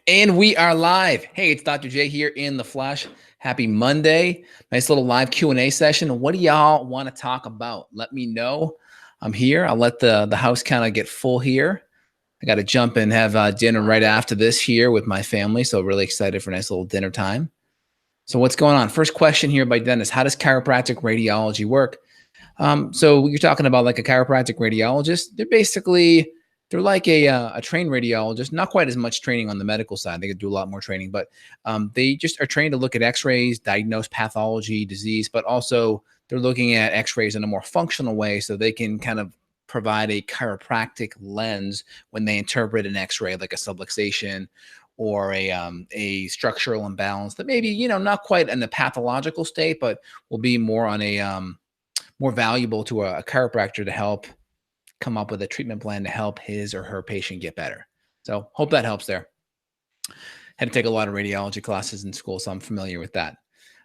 And we are live. Hey, it's Dr. J here in the flesh. Happy Monday. Nice little live Q&A session. What do y'all want to talk about? Let me know. I'm here. I'll let the house kind of get full here. I got to jump and have dinner right after this here with my family. So really excited for a nice little dinner time. So what's going on? First question here by Dennis. How does chiropractic radiology work? So you're talking about like a chiropractic radiologist. They're like a trained radiologist, not quite as much training on the medical side. They could do a lot more training, but they just are trained to look at x-rays, diagnose pathology, disease, but also they're looking at x-rays in a more functional way so they can kind of provide a chiropractic lens when they interpret an x-ray, like a subluxation or a structural imbalance that maybe, not quite in the pathological state, but will be more on a more valuable to a chiropractor to help come up with a treatment plan to help his or her patient get better. So hope that helps there. Had to take a lot of radiology classes in school, so I'm familiar with that.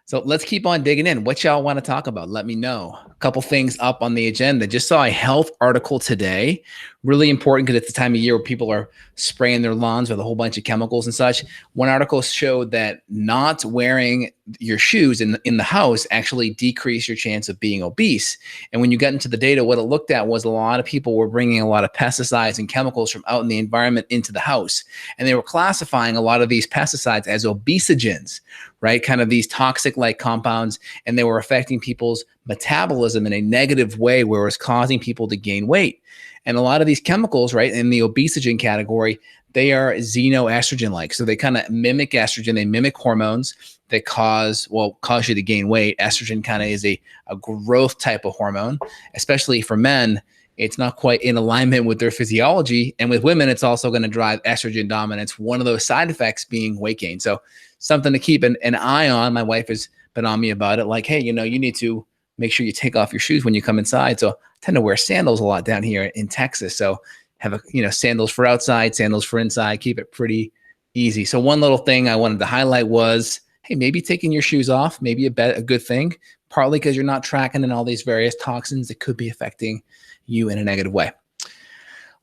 So let's keep on digging in. What y'all want to talk about? Let me know. A couple things up on the agenda. Just saw a health article today. Really important because it's the time of year where people are spraying their lawns with a whole bunch of chemicals and such. One article showed that not wearing your shoes in the house actually decrease your chance of being obese. And when you got into the data, what it looked at was a lot of people were bringing a lot of pesticides and chemicals from out in the environment into the house. And they were classifying a lot of these pesticides as obesogens, right? Kind of these toxic-like compounds, and they were affecting people's metabolism in a negative way where it was causing people to gain weight. And a lot of these chemicals, right, in the obesogen category, they are xenoestrogen-like. So they kind of mimic estrogen. They mimic hormones that cause you to gain weight. Estrogen kind of is a growth type of hormone, especially for men. It's not quite in alignment with their physiology. And with women, it's also going to drive estrogen dominance. One of those side effects being weight gain. So something to keep an eye on. My wife has been on me about it. Like, hey, you need to make sure you take off your shoes when you come inside. So I tend to wear sandals a lot down here in Texas. So have sandals for outside, sandals for inside, keep it pretty easy. So one little thing I wanted to highlight was, hey, maybe taking your shoes off, maybe a good thing, partly because you're not tracking in all these various toxins that could be affecting you in a negative way.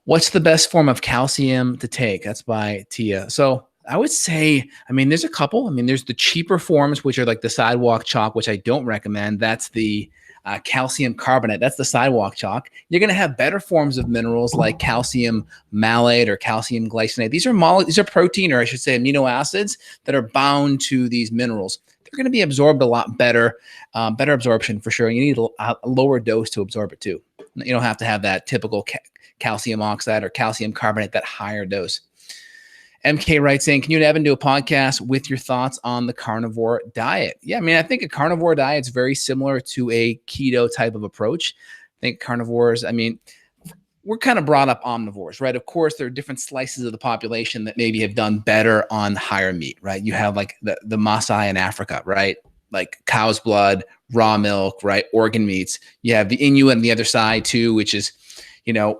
What's the best form of calcium to take? That's by Tia. So I would say, there's a couple. There's the cheaper forms, which are like the sidewalk chalk, which I don't recommend. That's the calcium carbonate. That's the sidewalk chalk. You're going to have better forms of minerals like calcium malate or calcium glycinate. These are protein, or I should say amino acids that are bound to these minerals. They're going to be absorbed a lot better, better absorption for sure. You need a lower dose to absorb it too. You don't have to have that typical calcium oxide or calcium carbonate, that higher dose. MK writes in, can you and Evan do a podcast with your thoughts on the carnivore diet? Yeah, I think a carnivore diet is very similar to a keto type of approach. I think carnivores, we're kind of brought up omnivores, right? Of course, there are different slices of the population that maybe have done better on higher meat, right? You have like the Maasai in Africa, right? Like cow's blood, raw milk, right? Organ meats. You have the Inuit on the other side too, which is,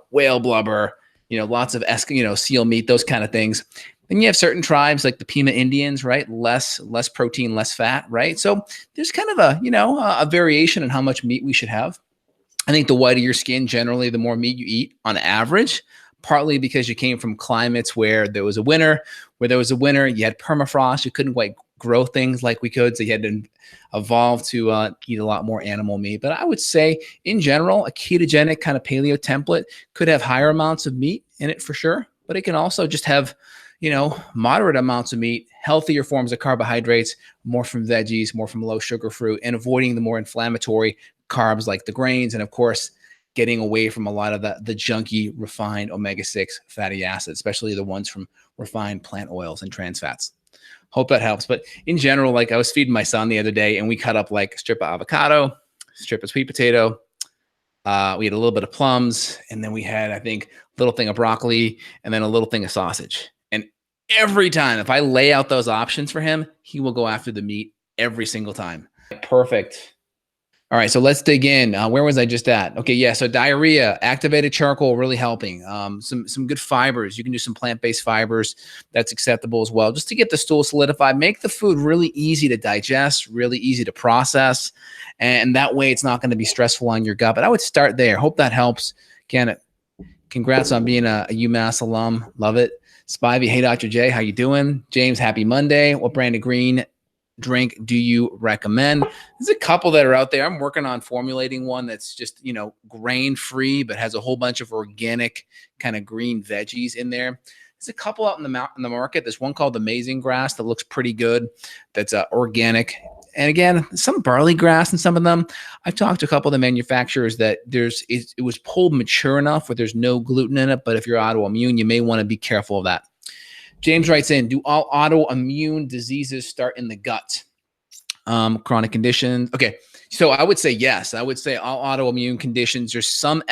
whale blubber, lots of seal meat, those kind of things. Then you have certain tribes like the Pima Indians, right? Less protein, less fat, right? So there's kind of a variation in how much meat we should have. I think the whiter your skin, generally, the more meat you eat on average, partly because you came from climates where there was a winter. You had permafrost, you couldn't quite grow things like we could, so you had to evolve to eat a lot more animal meat. But I would say, in general, a ketogenic kind of paleo template could have higher amounts of meat in it for sure, but it can also just have, moderate amounts of meat, healthier forms of carbohydrates, more from veggies, more from low sugar fruit, and avoiding the more inflammatory carbs like the grains, and of course, getting away from a lot of the junky, refined omega-6 fatty acids, especially the ones from refined plant oils and trans fats. Hope that helps. But in general, like I was feeding my son the other day and we cut up like a strip of avocado, strip of sweet potato. We had a little bit of plums, and then we had, I think, a little thing of broccoli and then a little thing of sausage. And every time, if I lay out those options for him, he will go after the meat every single time. Perfect. All right, so let's dig in. Where was I just at? Okay, yeah, so diarrhea, activated charcoal, really helping. Some good fibers. You can do some plant-based fibers. That's acceptable as well, just to get the stool solidified. Make the food really easy to digest, really easy to process, and that way it's not going to be stressful on your gut. But I would start there. Hope that helps. Again, congrats on being a UMass alum. Love it. Spivey, hey, Dr. J, how you doing? James, happy Monday. What brand of green drink do you recommend? There's a couple that are out there. I'm working on formulating one that's just, grain free, but has a whole bunch of organic kind of green veggies in there. There's a couple out in the market. There's one called Amazing Grass that looks pretty good. That's organic. And again, some barley grass in some of them. I've talked to a couple of the manufacturers that it was pulled mature enough where there's no gluten in it. But if you're autoimmune, you may want to be careful of that. James writes in, do all autoimmune diseases start in the gut? Chronic conditions. Okay. So I would say yes. I would say all autoimmune conditions, there's some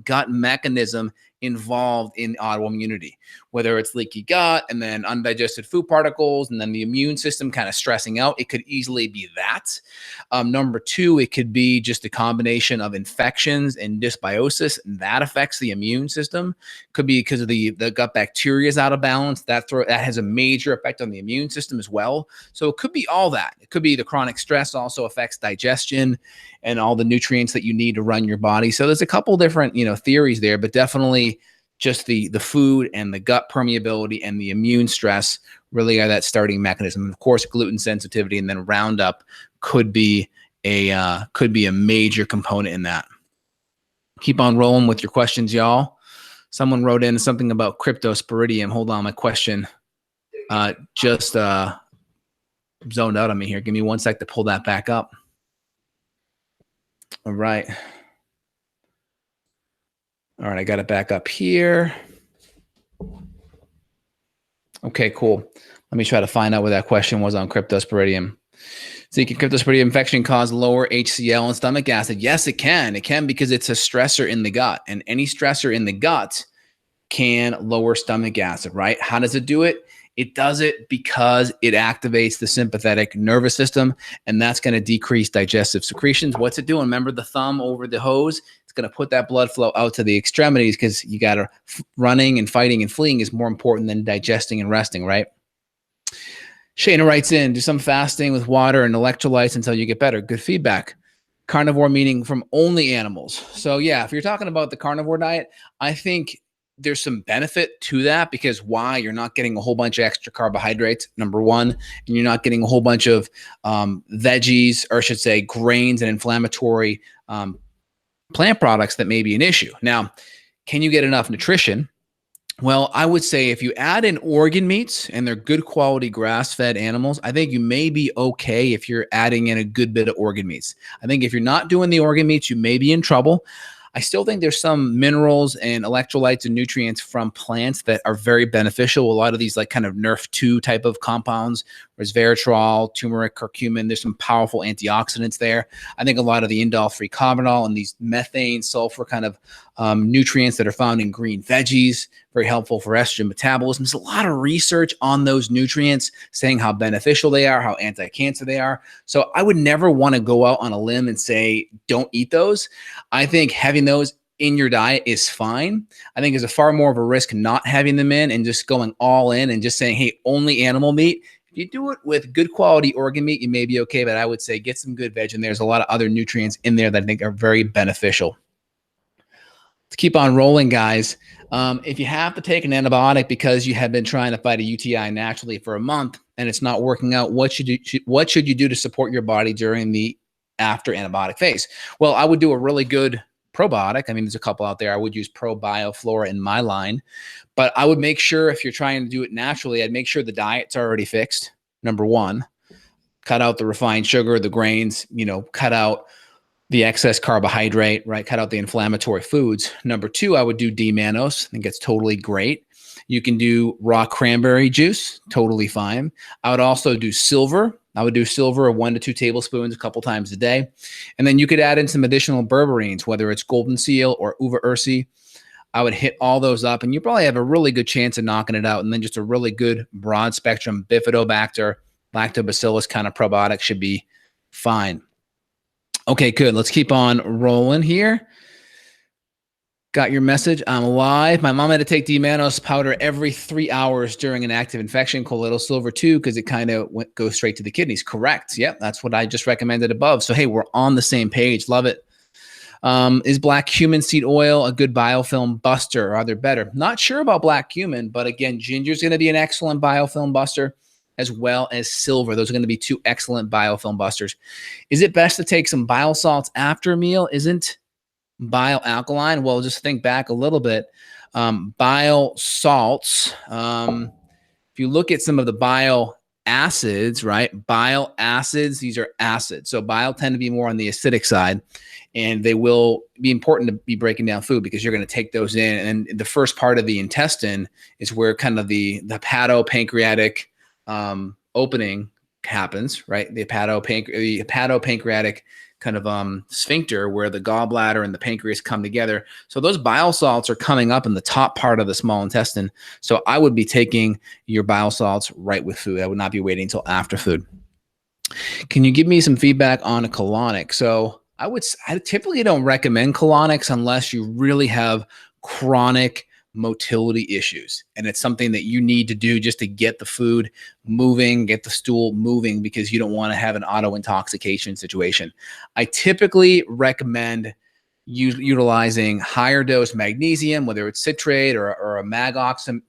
gut mechanism involved in autoimmunity, whether it's leaky gut and then undigested food particles and then the immune system kind of stressing out. It could easily be that. Number two, it could be just a combination of infections and dysbiosis, and that affects the immune system. Could be because of the gut bacteria is out of balance. That has a major effect on the immune system as well. So it could be all that. It could be the chronic stress also affects digestion and all the nutrients that you need to run your body. So there's a couple different, theories there, but definitely just the food and the gut permeability and the immune stress really are that starting mechanism. And of course, gluten sensitivity and then Roundup could be a major component in that. Keep on rolling with your questions, y'all. Someone wrote in something about cryptosporidium. Hold on, my question just zoned out on me here. Give me one sec to pull that back up. All right. All right, I got it back up here. Okay, cool. Let me try to find out what that question was on cryptosporidium. So can cryptosporidium infection cause lower HCl and stomach acid? Yes, it can. It can because it's a stressor in the gut, and any stressor in the gut can lower stomach acid, right? How does it do it? It does it because it activates the sympathetic nervous system, and that's going to decrease digestive secretions. What's it doing? Remember the thumb over the hose? It's going to put that blood flow out to the extremities because you got to running and fighting and fleeing is more important than digesting and resting, right? Shayna writes in, do some fasting with water and electrolytes until you get better. Good feedback. Carnivore meaning from only animals. So yeah, if you're talking about the carnivore diet, I think there's some benefit to that because why? You're not getting a whole bunch of extra carbohydrates, number one, and you're not getting a whole bunch of veggies, or I should say grains and inflammatory plant products that may be an issue. Now, can you get enough nutrition? Well, I would say if you add in organ meats and they're good quality grass-fed animals, I think you may be okay if you're adding in a good bit of organ meats. I think if you're not doing the organ meats, you may be in trouble. I still think there's some minerals and electrolytes and nutrients from plants that are very beneficial. A lot of these like kind of Nerf2 type of compounds, resveratrol, turmeric, curcumin, there's some powerful antioxidants there. I think a lot of the indole-free carbonol and these methane, sulfur kind of nutrients that are found in green veggies, very helpful for estrogen metabolism. There's a lot of research on those nutrients saying how beneficial they are, how anti-cancer they are. So I would never want to go out on a limb and say, don't eat those. I think having those in your diet is fine. I think there's a far more of a risk not having them in and just going all in and just saying, hey, only animal meat. If you do it with good quality organ meat, you may be okay, but I would say get some good veg in there. There's a lot of other nutrients in there that I think are very beneficial. To keep on rolling, guys, if you have to take an antibiotic because you have been trying to fight a UTI naturally for a month and it's not working out, what should you do to support your body during the after antibiotic phase? Well, I would do a really good probiotic. I mean, there's a couple out there. I would use ProBioFlora in my line, but I would make sure if you're trying to do it naturally, I'd make sure the diet's already fixed. Number one, cut out the refined sugar, the grains, cut out the excess carbohydrate, right? Cut out the inflammatory foods. Number two, I would do D-mannose. I think it's totally great. You can do raw cranberry juice, totally fine. I would also do silver. I would do silver 1 to 2 tablespoons a couple times a day. And then you could add in some additional berberines, whether it's golden seal or uva ursi. I would hit all those up and you probably have a really good chance of knocking it out. And then just a really good broad spectrum bifidobacter, lactobacillus kind of probiotic should be fine. Okay, good. Let's keep on rolling here. Got your message. I'm live. My mom had to take D-mannose powder every 3 hours during an active infection, colloidal silver too, because it kind of goes straight to the kidneys. Correct. Yep, that's what I just recommended above. So, hey, we're on the same page. Love it. Is black cumin seed oil a good biofilm buster, or are there better? Not sure about black cumin, but again, ginger is going to be an excellent biofilm buster, as well as silver. Those are going to be two excellent biofilm busters. Is it best to take some bile salts after a meal? Isn't bile alkaline? Well, just think back a little bit. Bile salts, if you look at some of the bile acids, right? Bile acids, these are acids. So bile tend to be more on the acidic side, and they will be important to be breaking down food because you're going to take those in. And the first part of the intestine is where kind of the hepatopancreatic opening happens, right? The hepatopancreatic kind of sphincter where the gallbladder and the pancreas come together. So those bile salts are coming up in the top part of the small intestine. So I would be taking your bile salts right with food. I would not be waiting until after food. Can you give me some feedback on a colonic? So I typically don't recommend colonics unless you really have chronic motility issues. And it's something that you need to do just to get the food moving, get the stool moving, because you don't want to have an auto intoxication situation. I typically recommend utilizing higher dose magnesium, whether it's citrate or a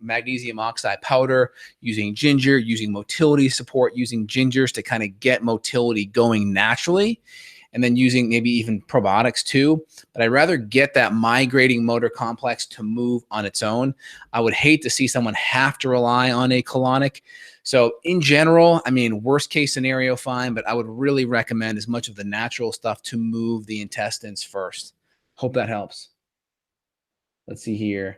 magnesium oxide powder, using ginger, using motility support, using gingers to kind of get motility going naturally. And then using maybe even probiotics too. But I'd rather get that migrating motor complex to move on its own. I would hate to see someone have to rely on a colonic. So in general, I mean, worst case scenario, fine, but I would really recommend as much of the natural stuff to move the intestines first. Hope that helps. Let's see here.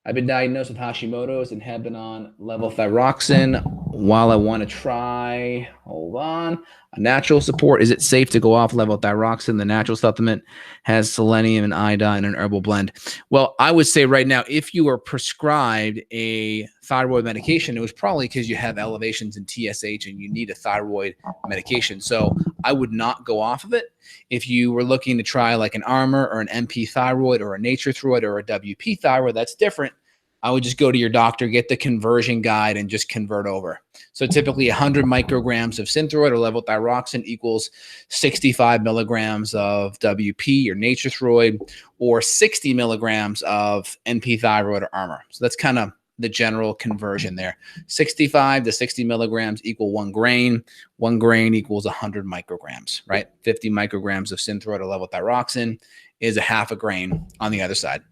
I've been diagnosed with Hashimoto's and have been on levothyroxine. While I want to try, hold on, a natural support. Is it safe to go off levothyroxine? The natural supplement has selenium and iodine in an herbal blend. Well, I would say right now, if you are prescribed a thyroid medication, it was probably because you have elevations in TSH and you need a thyroid medication. So I would not go off of it. If you were looking to try like an Armour or an MP thyroid or a Nature thyroid or a WP thyroid, that's different. I would just go to your doctor, get the conversion guide, and just convert over. So typically 100 micrograms of Synthroid or levothyroxine equals 65 milligrams of WP or Nature thyroid, or 60 milligrams of NP thyroid or Armour. So that's kind of the general conversion there. 65 to 60 milligrams equal 1 grain. 1 grain equals 100 micrograms, right? 50 micrograms of Synthroid or levothyroxine is a half a grain on the other side.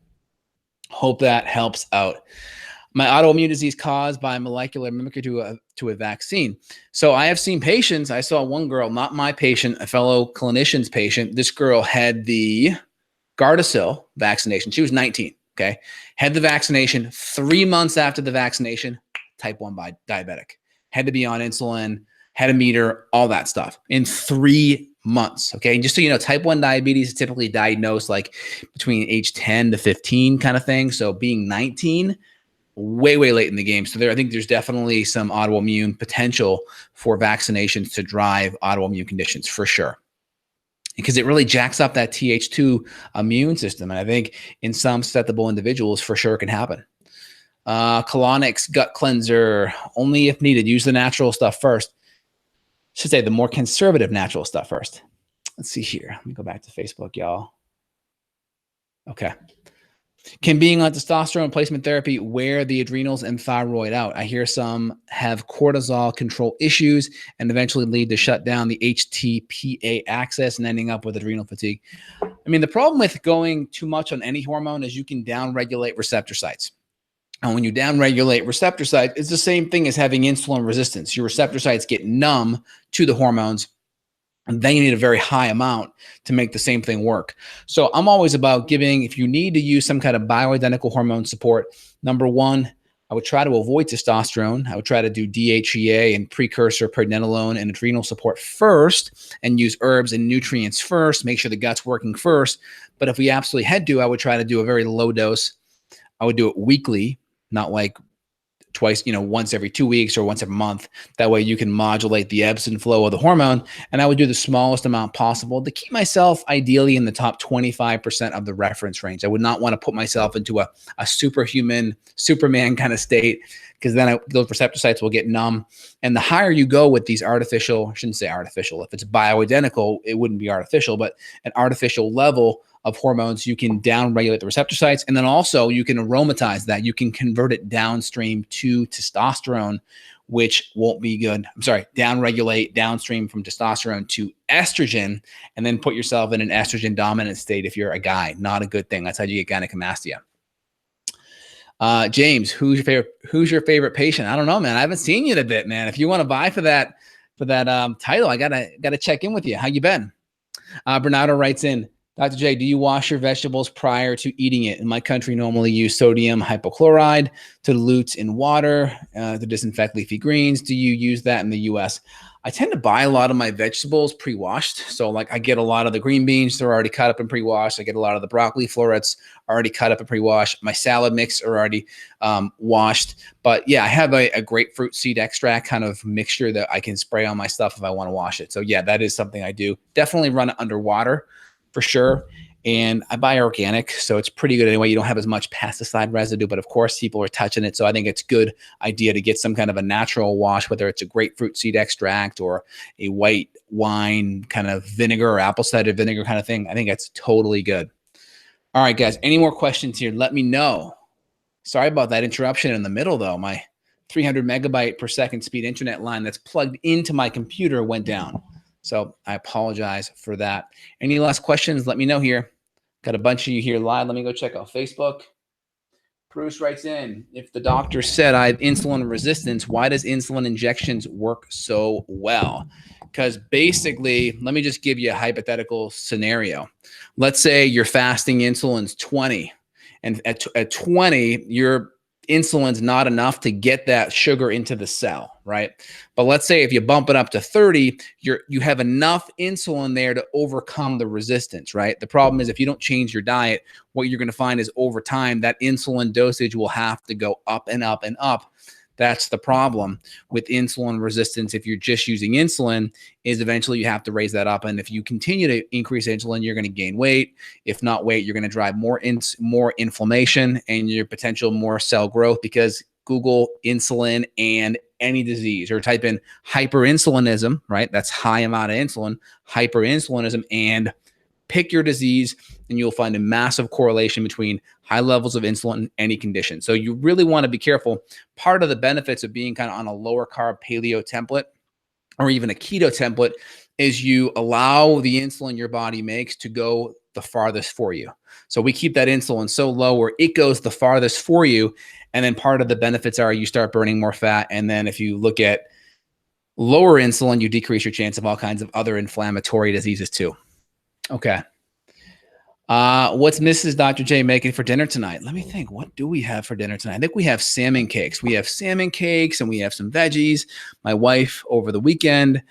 Hope that helps out. My autoimmune disease caused by molecular mimicry to a vaccine. So I have seen patients. I saw one girl, not my patient, a fellow clinician's patient. This girl had the Gardasil vaccination. She was 19. Okay. Had the vaccination 3 months after the vaccination, type 1 diabetic. Had to be on insulin, had a meter, all that stuff in 3 months. Okay. And just so you know, type 1 diabetes is typically diagnosed like between age 10 to 15 kind of thing. So being 19, way late in the game. So I think there's definitely some autoimmune potential for vaccinations to drive autoimmune conditions for sure, because it really jacks up that Th2 immune system. And I think in some susceptible individuals for sure can happen. Colonics gut cleanser, only if needed. Use the natural stuff first. Should say the more conservative natural stuff first. Let's see here. Let me go back to Facebook, y'all. Okay. Can being on testosterone replacement therapy wear the adrenals and thyroid out? I hear some have cortisol control issues and eventually lead to shut down the HTPA axis and ending up with adrenal fatigue. I mean, the problem with going too much on any hormone is you can downregulate receptor sites. And when you downregulate receptor sites, it's the same thing as having insulin resistance. Your receptor sites get numb to the hormones, and then you need a very high amount to make the same thing work. So I'm always about giving, if you need to use some kind of bioidentical hormone support, number one, I would try to avoid testosterone. I would try to do DHEA and precursor pregnenolone and adrenal support first, and use herbs and nutrients first, make sure the gut's working first. But if we absolutely had to, I would try to do a very low dose. I would do it weekly, not like twice, once every 2 weeks or once every month. That way you can modulate the ebbs and flow of the hormone. And I would do the smallest amount possible to keep myself ideally in the top 25% of the reference range. I would not want to put myself into a superhuman, Superman kind of state, because then those receptor sites will get numb. And the higher you go with these artificial, I shouldn't say artificial, if it's bioidentical, it wouldn't be artificial, but an artificial level of hormones, you can downregulate the receptor sites. And then also you can aromatize that. You can convert it downstream to testosterone, which won't be good. I'm sorry, downregulate downstream from testosterone to estrogen, and then put yourself in an estrogen dominant state if you're a guy. Not a good thing. That's how you get gynecomastia. James, who's your favorite patient? I don't know, man. I haven't seen you in a bit, man. If you want to buy for that title, I gotta check in with you. How you been? Bernardo writes in, Dr. J, do you wash your vegetables prior to eating it? In my country, normally use sodium hypochlorite to dilute in water to disinfect leafy greens. Do you use that in the US? I tend to buy a lot of my vegetables pre-washed. So like I get a lot of the green beans, they're already cut up and pre-washed. I get a lot of the broccoli florets already cut up and pre-washed. My salad mix are already washed. But yeah, I have a grapefruit seed extract kind of mixture that I can spray on my stuff if I want to wash it. So yeah, that is something I do. Definitely run it under water for sure. And I buy organic, so it's pretty good anyway. You don't have as much pesticide residue, but of course people are touching it. So I think it's a good idea to get some kind of a natural wash, whether it's a grapefruit seed extract or a white wine kind of vinegar or apple cider vinegar kind of thing. I think that's totally good. All right, guys, any more questions here? Let me know. Sorry about that interruption in the middle though. My 300 megabyte per second speed internet line that's plugged into my computer went down. So I apologize for that. Any last questions? Let me know here. Got a bunch of you here live. Let me go check out Facebook. Bruce writes in, if the doctor said I have insulin resistance, why does insulin injections work so well? Because basically, let me just give you a hypothetical scenario. Let's say your fasting insulin's 20, and at 20, your insulin's not enough to get that sugar into the cell, right? But let's say if you bump it up to 30, you have enough insulin there to overcome the resistance, right? The problem is if you don't change your diet, what you're going to find is over time that insulin dosage will have to go up and up and up. That's the problem with insulin resistance. If you're just using insulin, is eventually you have to raise that up. And if you continue to increase insulin, you're going to gain weight. If not weight, you're going to drive more inflammation and your potential more cell growth, because Google insulin and any disease, or type in hyperinsulinism, right? That's high amount of insulin, hyperinsulinism, and pick your disease, and you'll find a massive correlation between high levels of insulin and any condition. So you really want to be careful. Part of the benefits of being kind of on a lower carb paleo template or even a keto template is you allow the insulin your body makes to go the farthest for you. So we keep that insulin so low where it goes the farthest for you. And then part of the benefits are you start burning more fat. And then if you look at lower insulin, you decrease your chance of all kinds of other inflammatory diseases too. Okay. What's Mrs. Dr. J making for dinner tonight? Let me think. What do we have for dinner tonight? I think we have salmon cakes. We have salmon cakes and we have some veggies. My wife over the weekend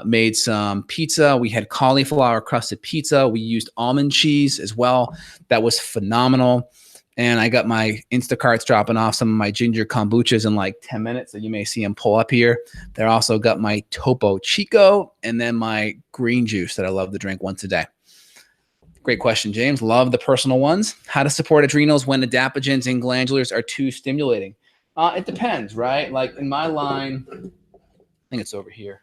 made some pizza. We had cauliflower crusted pizza. We used almond cheese as well. That was phenomenal. And I got my Instacarts dropping off some of my ginger kombuchas in like 10 minutes. So you may see them pull up here. They also got my Topo Chico and then my green juice that I love to drink once a day. Great question, James. Love the personal ones. How to support adrenals when adaptogens and glandulars are too stimulating? It depends, right? Like in my line, I think it's over here.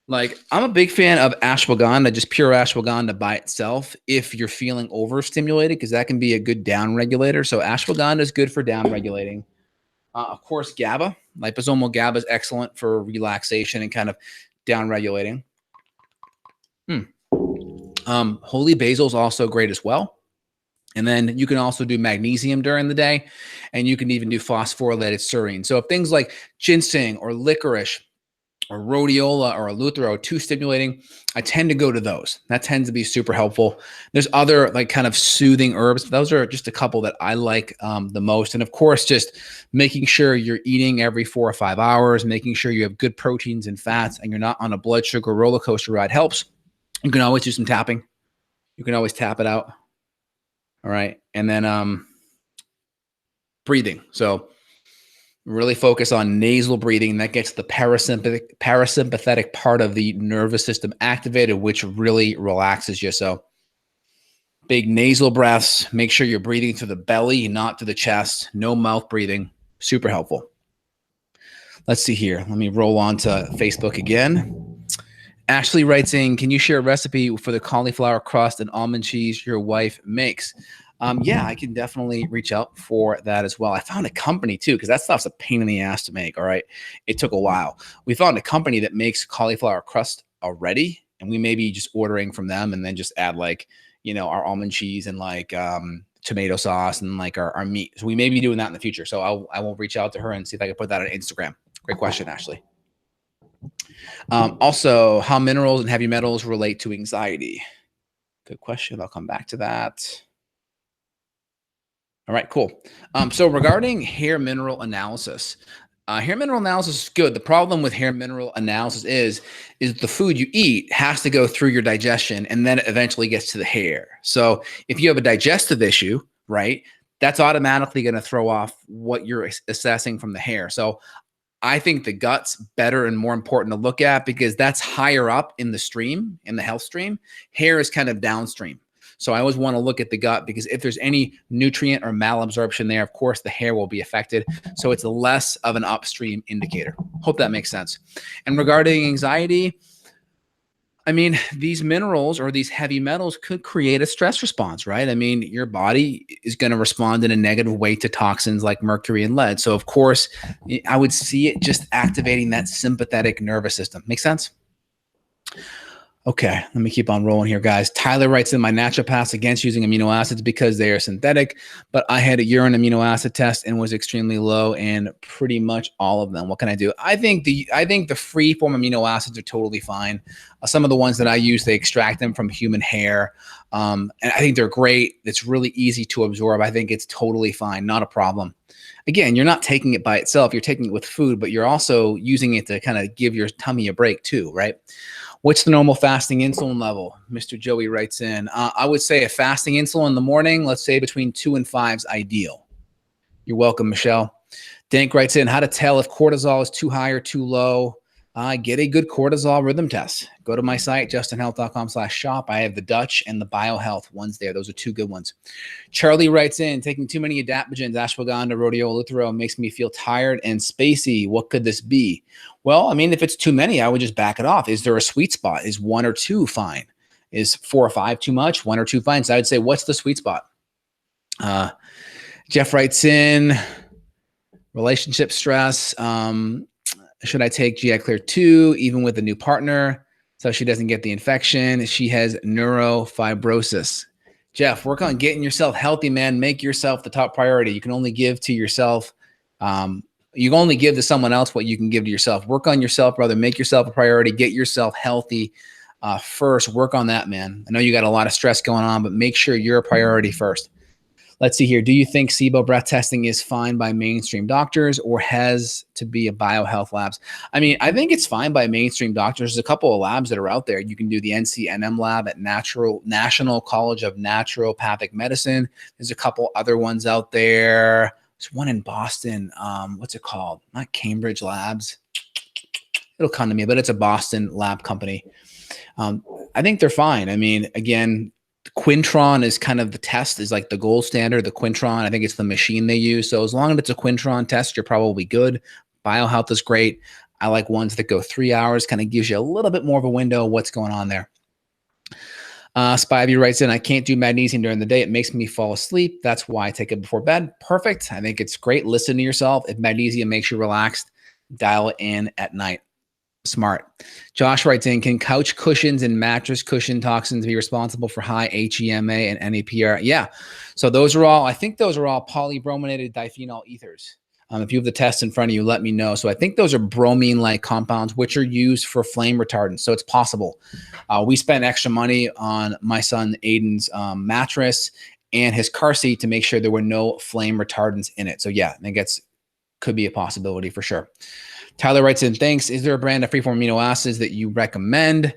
Like I'm a big fan of ashwagandha, just pure ashwagandha by itself if you're feeling overstimulated, because that can be a good down regulator. So ashwagandha is good for down regulating. Of course, GABA, liposomal GABA is excellent for relaxation and kind of down regulating. Holy basil is also great as well. And then you can also do magnesium during the day, and you can even do phosphorylated serine. So if things like ginseng or licorice or rhodiola or eleuthero are too stimulating, I tend to go to those. That tends to be super helpful. There's other like kind of soothing herbs. Those are just a couple that I like the most. And of course, just making sure you're eating every 4 or 5 hours, making sure you have good proteins and fats, and you're not on a blood sugar roller coaster ride helps. You can always do some tapping. You can always tap it out. All right. And then breathing. So really focus on nasal breathing. That gets the parasympathetic part of the nervous system activated, which really relaxes you. So big nasal breaths. Make sure you're breathing through the belly, not through the chest. No mouth breathing. Super helpful. Let's see here. Let me roll on to Facebook again. Ashley writes in, can you share a recipe for the cauliflower crust and almond cheese your wife makes? Yeah, I can definitely reach out for that as well. I found a company too, because that stuff's a pain in the ass to make. All right. It took a while. We found a company that makes cauliflower crust already, and we may be just ordering from them and then just add like, our almond cheese and like tomato sauce and like our meat. So we may be doing that in the future. So I will reach out to her and see if I can put that on Instagram. Great question, Ashley. Also, how minerals and heavy metals relate to anxiety. Good question. I'll come back to that. All right, cool. So regarding hair mineral analysis, hair mineral analysis is good. The problem with hair mineral analysis is the food you eat has to go through your digestion and then it eventually gets to the hair. So if you have a digestive issue, right, that's automatically going to throw off what you're assessing from the hair. So I think the gut's better and more important to look at because that's higher up in the stream, in the health stream. Hair is kind of downstream. So I always want to look at the gut because if there's any nutrient or malabsorption there, of course, the hair will be affected. So it's less of an upstream indicator. Hope that makes sense. And regarding anxiety, I mean, these minerals or these heavy metals could create a stress response, right? I mean, your body is going to respond in a negative way to toxins like mercury and lead. So, of course, I would see it just activating that sympathetic nervous system. Make sense? Okay, let me keep on rolling here, guys. Tyler writes in, my naturopath's against using amino acids because they are synthetic, but I had a urine amino acid test and was extremely low in pretty much all of them. What can I do? I think the free form amino acids are totally fine. Some of the ones that I use, they extract them from human hair, and I think they're great. It's really easy to absorb. I think it's totally fine, not a problem. Again, you're not taking it by itself. You're taking it with food, but you're also using it to kind of give your tummy a break too, right? What's the normal fasting insulin level? Mr. Joey writes in, I would say a fasting insulin in the morning, let's say between 2 and 5 is ideal. You're welcome, Michelle. Dank writes in, how to tell if cortisol is too high or too low. Get a good cortisol rhythm test. Go to my site, justinhealth.com/shop. I have the Dutch and the BioHealth ones there. Those are two good ones. Charlie writes in, taking too many adaptogens, ashwagandha, rhodiola, lutein, makes me feel tired and spacey. What could this be? Well, I mean, if it's too many, I would just back it off. Is there a sweet spot? Is 1 or 2 fine? Is 4 or 5 too much? 1 or 2 fine? So I would say, what's the sweet spot? Jeff writes in, relationship stress. Should I take GI Clear 2 even with a new partner so she doesn't get the infection? She has neurofibrosis. Jeff, work on getting yourself healthy, man. Make yourself the top priority. You can only give to yourself. You can only give to someone else what you can give to yourself. Work on yourself, brother. Make yourself a priority. Get yourself healthy first. Work on that, man. I know you got a lot of stress going on, but make sure you're a priority first. Let's see here. Do you think SIBO breath testing is fine by mainstream doctors or has to be a BioHealth labs? I mean, I think it's fine by mainstream doctors. There's a couple of labs that are out there. You can do the NCNM lab at National College of Naturopathic Medicine. There's a couple other ones out there. There's one in Boston. What's it called? Not Cambridge Labs. It'll come to me, but it's a Boston lab company. I think they're fine. I mean, again, Quintron is kind of the test, is like the gold standard, the Quintron. I think it's the machine they use. So as long as it's a Quintron test, you're probably good. BioHealth is great. I like ones that go 3 hours, kind of gives you a little bit more of a window of what's going on there. Spivey writes in, I can't do magnesium during the day. It makes me fall asleep. That's why I take it before bed. Perfect. I think it's great. Listen to yourself. If magnesium makes you relaxed, dial it in at night. Smart. Josh writes in, can couch cushions and mattress cushion toxins be responsible for high HEMA and NAPR? Yeah. So those are all, I think those are all polybrominated diphenol ethers. If you have the test in front of you, let me know. So I think those are bromine-like compounds, which are used for flame retardants. So it's possible. We spent extra money on my son Aiden's mattress and his car seat to make sure there were no flame retardants in it. So yeah, I think it's could be a possibility for sure. Tyler writes in, thanks. Is there a brand of freeform amino acids that you recommend?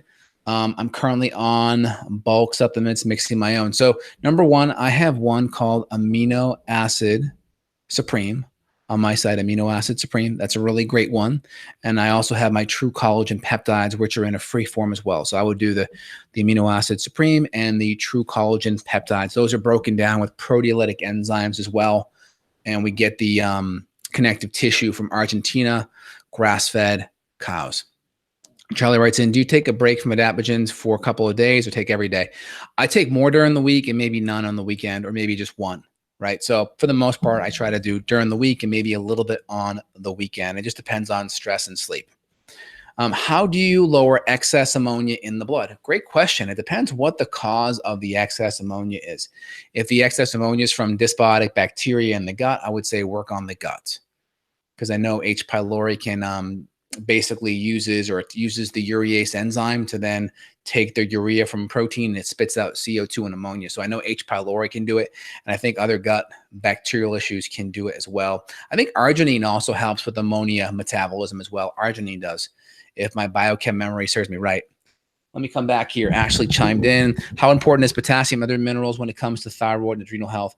I'm currently on bulk supplements, mixing my own. So number one, I have one called Amino Acid Supreme on my site, Amino Acid Supreme. That's a really great one. And I also have my True Collagen Peptides, which are in a free form as well. So I would do the Amino Acid Supreme and the True Collagen Peptides. Those are broken down with proteolytic enzymes as well. And we get the connective tissue from Argentina, grass-fed cows. Charlie writes in, do you take a break from adaptogens for a couple of days or take every day? I take more during the week and maybe none on the weekend, or maybe just one, right? So for the most part, I try to do during the week and maybe a little bit on the weekend. It just depends on stress and sleep. How do you lower excess ammonia in the blood? Great question. It depends what the cause of the excess ammonia is. If the excess ammonia is from dysbiotic bacteria in the gut, I would say work on the gut, because I know H. pylori can basically uses the urease enzyme to then take the urea from protein and it spits out CO2 and ammonia. So I know H. pylori can do it. And I think other gut bacterial issues can do it as well. I think arginine also helps with ammonia metabolism as well. Arginine does, if my biochem memory serves me right. Let me come back here. Ashley chimed in. How important is potassium and other minerals when it comes to thyroid and adrenal health?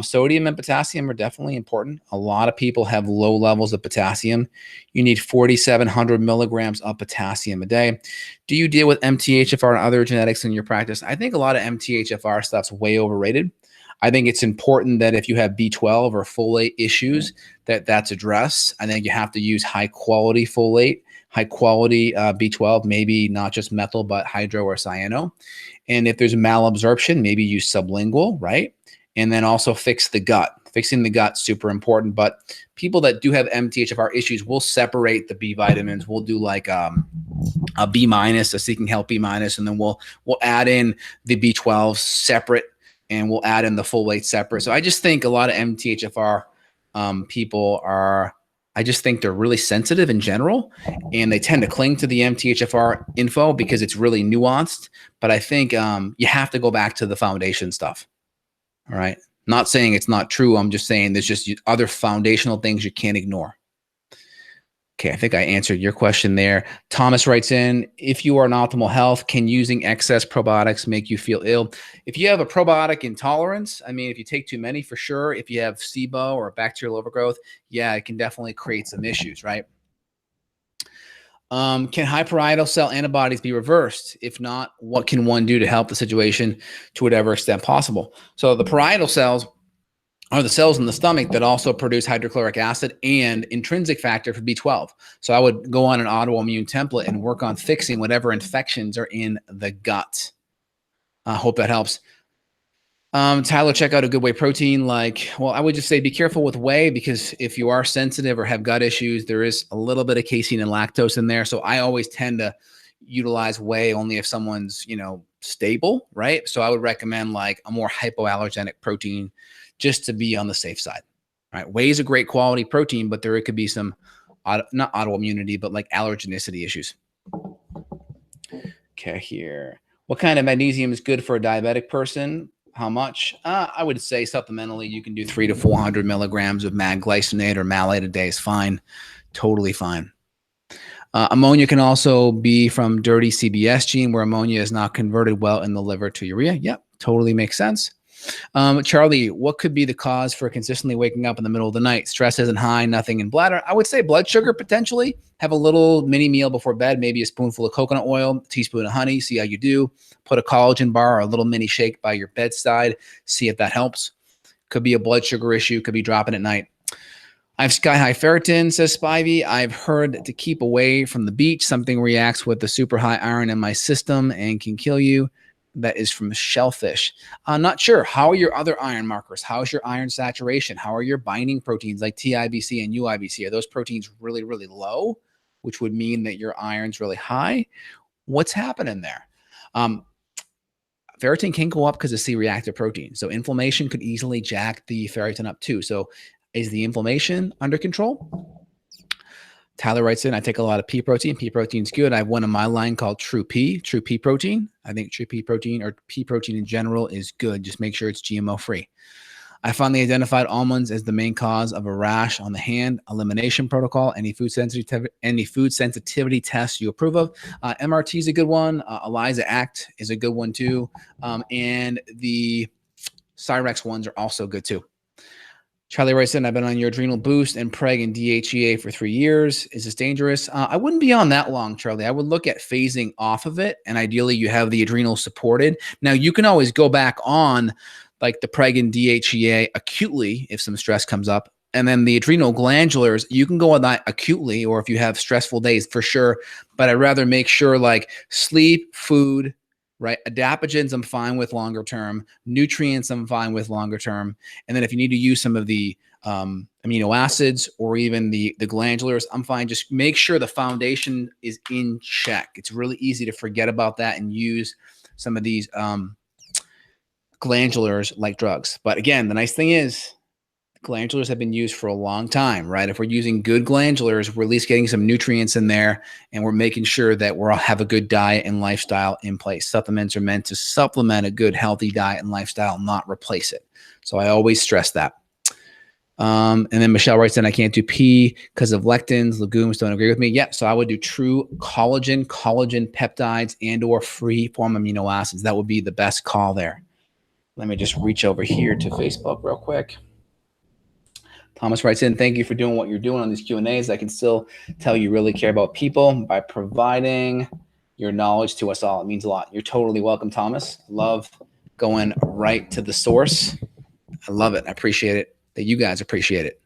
Sodium and potassium are definitely important. A lot of people have low levels of potassium. You need 4,700 milligrams of potassium a day. Do you deal with MTHFR and other genetics in your practice? I think a lot of MTHFR stuff's way overrated. I think it's important that if you have B12 or folate issues, that's addressed. I think you have to use high quality folate, high quality B12, maybe not just methyl, but hydro or cyano. And if there's malabsorption, maybe use sublingual, right? And then also fix the gut. Fixing the gut, super important. But people that do have MTHFR issues will separate the B vitamins. We'll do like a B minus, a Seeking Help B minus, and then we'll add in the B12 separate, and we'll add in the folate separate. So I just think a lot of MTHFR people are, I just think they're really sensitive in general, and they tend to cling to the MTHFR info because it's really nuanced. But I think you have to go back to the foundation stuff. All right. Not saying it's not true. I'm just saying there's just other foundational things you can't ignore. Okay, I think I answered your question there. Thomas writes in, if you are in optimal health, can using excess probiotics make you feel ill? If you have a probiotic intolerance, I mean, if you take too many, for sure. If you have SIBO or bacterial overgrowth, yeah, it can definitely create some issues, right? Can high parietal cell antibodies be reversed? If not, what can one do to help the situation to whatever extent possible? So the parietal cells are the cells in the stomach that also produce hydrochloric acid and intrinsic factor for B12. So I would go on an autoimmune template and work on fixing whatever infections are in the gut. I hope that helps. Tyler, check out a good whey protein. Well, I would just say be careful with whey, because if you are sensitive or have gut issues, there is a little bit of casein and lactose in there. So I always tend to utilize whey only if someone's, stable, right? So I would recommend like a more hypoallergenic protein just to be on the safe side, right? Whey is a great quality protein, but there could be some, not autoimmunity, but like allergenicity issues. Okay, here. What kind of magnesium is good for a diabetic person? How much? I would say supplementally, you can do 300 to 400 milligrams of mag glycinate or malate a day is fine. Totally fine. Ammonia can also be from dirty CBS gene, where ammonia is not converted well in the liver to urea. Yep, totally makes sense. Charlie, what could be the cause for consistently waking up in the middle of the night? Stress isn't high, nothing in bladder. I would say blood sugar potentially. Have a little mini meal before bed, maybe a spoonful of coconut oil, a teaspoon of honey, see how you do. Put a collagen bar or a little mini shake by your bedside, see if that helps. Could be a blood sugar issue, could be dropping at night. I have sky high ferritin, says Spivey. I've heard to keep away from the beach. Something reacts with the super high iron in my system and can kill you. That is from shellfish. I'm not sure. How are your other iron markers? How is your iron saturation? How are your binding proteins like TIBC and UIBC? Are those proteins really, really low, which would mean that your iron's really high? What's happening there? Ferritin can go up because of C-reactive protein. So inflammation could easily jack the ferritin up too. So is the inflammation under control? Tyler writes in, I take a lot of pea protein. Pea protein's good. I have one in my line called True Pea protein. I think True Pea protein, or pea protein in general, is good. Just make sure it's GMO free. I finally identified almonds as the main cause of a rash on the hand. Elimination protocol. Any food sensitivity tests you approve of? MRT is a good one. ELISA Act is a good one too. And the Cyrex ones are also good too. Charlie writes in, I've been on your adrenal boost and preg and DHEA for 3 years. Is this dangerous? I wouldn't be on that long, Charlie. I would look at phasing off of it, and ideally you have the adrenal supported. Now, you can always go back on like the preg and DHEA acutely if some stress comes up, And then the adrenal glandulars, you can go on that acutely, or if you have stressful days for sure. But I'd rather make sure like sleep, food, right? Adaptogens, I'm fine with longer term. Nutrients, I'm fine with longer term. And then if you need to use some of the amino acids or even the glandulars, I'm fine. Just make sure the foundation is in check. It's really easy to forget about that and use some of these glandulars like drugs. But again, the nice thing is, glandulars have been used for a long time, right? If we're using good glandulars, we're at least getting some nutrients in there, and we're making sure that we have a good diet and lifestyle in place. Supplements are meant to supplement a good, healthy diet and lifestyle, not replace it. So I always stress that. And then Michelle writes in, I can't do pea because of lectins. Legumes don't agree with me. Yeah, so I would do true collagen peptides, and or free form amino acids. That would be the best call there. Let me just reach over here to Facebook real quick. Thomas writes in, thank you for doing what you're doing on these Q&As. I can still tell you really care about people by providing your knowledge to us all. It means a lot. You're totally welcome, Thomas. Love going right to the source. I love it. I appreciate it that you guys appreciate it.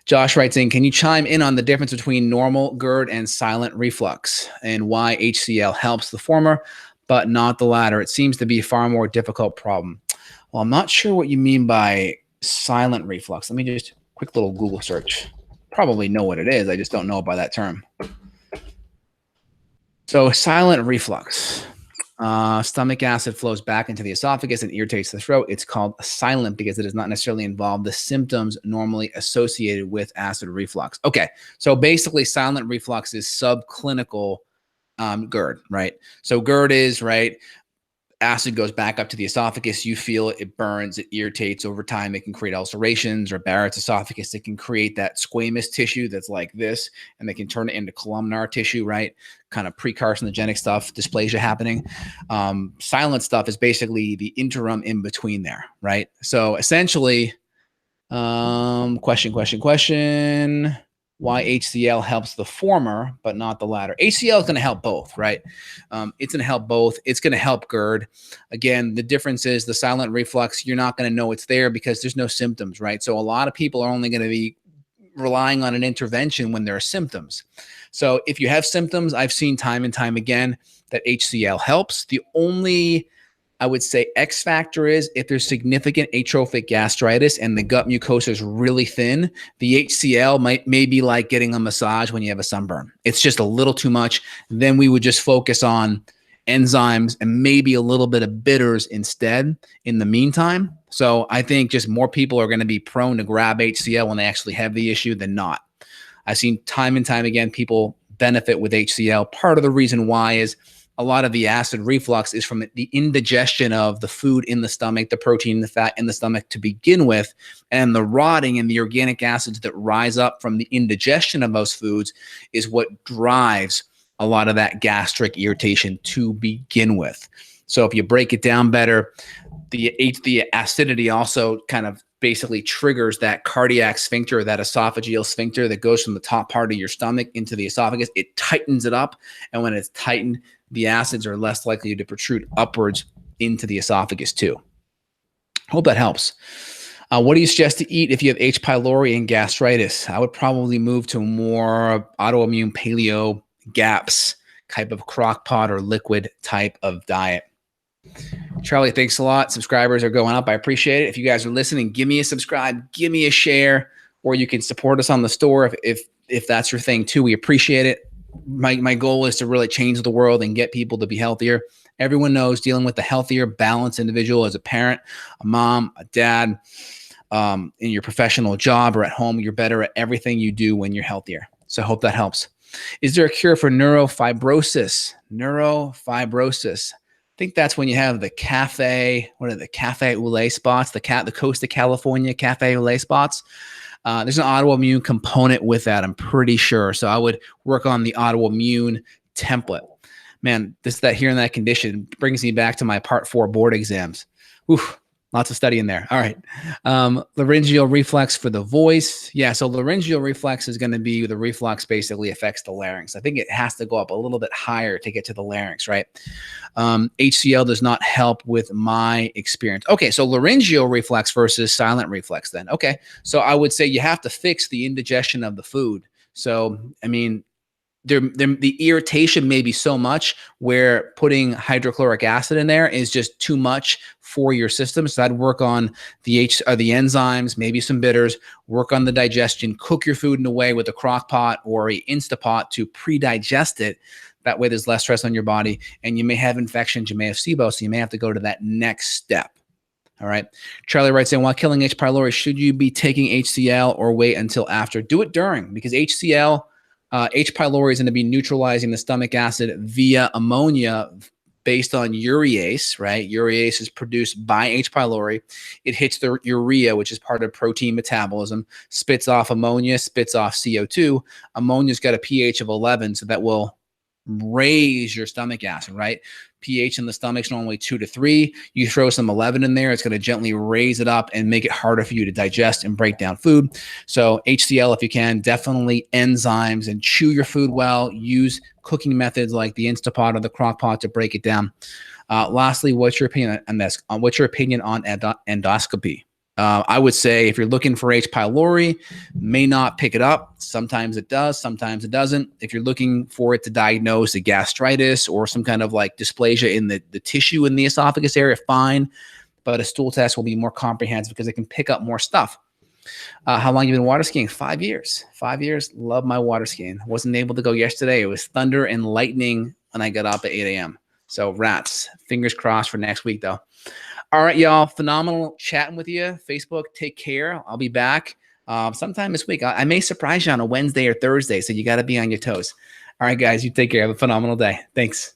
Josh writes in, can you chime in on the difference between normal GERD and silent reflux and why HCl helps the former but not the latter? It seems to be a far more difficult problem. Well, I'm not sure what you mean by silent reflux. Let me just quick little Google search. Probably know what it is. I just don't know by that term. So silent reflux. Stomach acid flows back into the esophagus and irritates the throat. It's called silent because it does not necessarily involve the symptoms normally associated with acid reflux. Okay, so basically silent reflux is subclinical GERD, right? So GERD is, right, acid goes back up to the esophagus. You feel it, it burns, it irritates over time. It can create ulcerations or Barrett's esophagus. It can create that squamous tissue that's like this, and they can turn it into columnar tissue, right? Kind of pre-carcinogenic stuff, dysplasia happening. Silent stuff is basically the interim in between there, right? So essentially, question. Why HCl helps the former, but not the latter. HCl is going to help both, right? It's going to help both. It's going to help GERD. Again, the difference is the silent reflux, you're not going to know it's there because there's no symptoms, right? So a lot of people are only going to be relying on an intervention when there are symptoms. So if you have symptoms, I've seen time and time again that HCl helps. The only, I would say, X factor is if there's significant atrophic gastritis and the gut mucosa is really thin, the HCl may be like getting a massage when you have a sunburn. It's just a little too much. Then we would just focus on enzymes and maybe a little bit of bitters instead in the meantime. So I think just more people are going to be prone to grab HCl when they actually have the issue than not. I've seen time and time again people benefit with HCl. Part of the reason why is a lot of the acid reflux is from the indigestion of the food in the stomach, the protein, the fat in the stomach to begin with, and the rotting and the organic acids that rise up from the indigestion of those foods is what drives a lot of that gastric irritation to begin with. So if you break it down better, the acidity also kind of basically triggers that cardiac sphincter, that esophageal sphincter that goes from the top part of your stomach into the esophagus. It tightens it up, and when it's tightened, the acids are less likely to protrude upwards into the esophagus too. Hope that helps. What do you suggest to eat if you have H. pylori and gastritis? I would probably move to more autoimmune paleo GAPS type of crock pot or liquid type of diet. Charlie, thanks a lot. Subscribers are going up. I appreciate it. If you guys are listening, give me a subscribe, give me a share, or you can support us on the store if that's your thing too. We appreciate it. My goal is to really change the world and get people to be healthier. Everyone knows dealing with a healthier, balanced individual as a parent, a mom, a dad, in your professional job or at home, you're better at everything you do when you're healthier. So I hope that helps. Is there a cure for neurofibrosis? Neurofibrosis. I think that's when you have the cafe, what are the cafe au lait spots, the Coast of California cafe au lait spots. There's an autoimmune component with that, I'm pretty sure. So I would work on the autoimmune template. Man, that hearing that condition brings me back to my Part 4 board exams. Oof, Lots of study in there. All right. Laryngeal reflex for the voice. Yeah. So laryngeal reflex is going to be the reflux basically affects the larynx. I think it has to go up a little bit higher to get to the larynx, right? HCL does not help with my experience. Okay. So laryngeal reflex versus silent reflex then. Okay. So I would say you have to fix the indigestion of the food. So, I mean, the irritation may be so much where putting hydrochloric acid in there is just too much for your system. So I'd work on the enzymes, maybe some bitters, work on the digestion, cook your food in a way with a crock pot or a Instapot to pre-digest it. That way there's less stress on your body, and you may have infections, you may have SIBO, so you may have to go to that next step. All right. Charlie writes in, while killing H. pylori, should you be taking HCl or wait until after? Do it during, because HCl, H. pylori is going to be neutralizing the stomach acid via ammonia based on urease, right? Urease is produced by H. pylori. It hits the urea, which is part of protein metabolism, spits off ammonia, spits off CO2. Ammonia's got a pH of 11, so that will raise your stomach acid, right? pH in the stomach is normally 2 to 3. You throw some 11 in there, it's going to gently raise it up and make it harder for you to digest and break down food. So HCl, if you can, definitely enzymes, and chew your food well. Use cooking methods like the Instapot or the crock pot to break it down. Lastly, what's your opinion on this? What's your opinion on endoscopy? I would say if you're looking for H. pylori, may not pick it up. Sometimes it does, sometimes it doesn't. If you're looking for it to diagnose a gastritis or some kind of like dysplasia in the tissue in the esophagus area, fine. But a stool test will be more comprehensive because it can pick up more stuff. How long have you been water skiing? 5 years. 5 years. Love my water skiing. Wasn't able to go yesterday. It was thunder and lightning when I got up at 8 a.m. So rats. Fingers crossed for next week, though. All right, y'all. Phenomenal chatting with you. Facebook, take care. I'll be back sometime this week. I may surprise you on a Wednesday or Thursday, so you got to be on your toes. All right, guys. You take care. Have a phenomenal day. Thanks.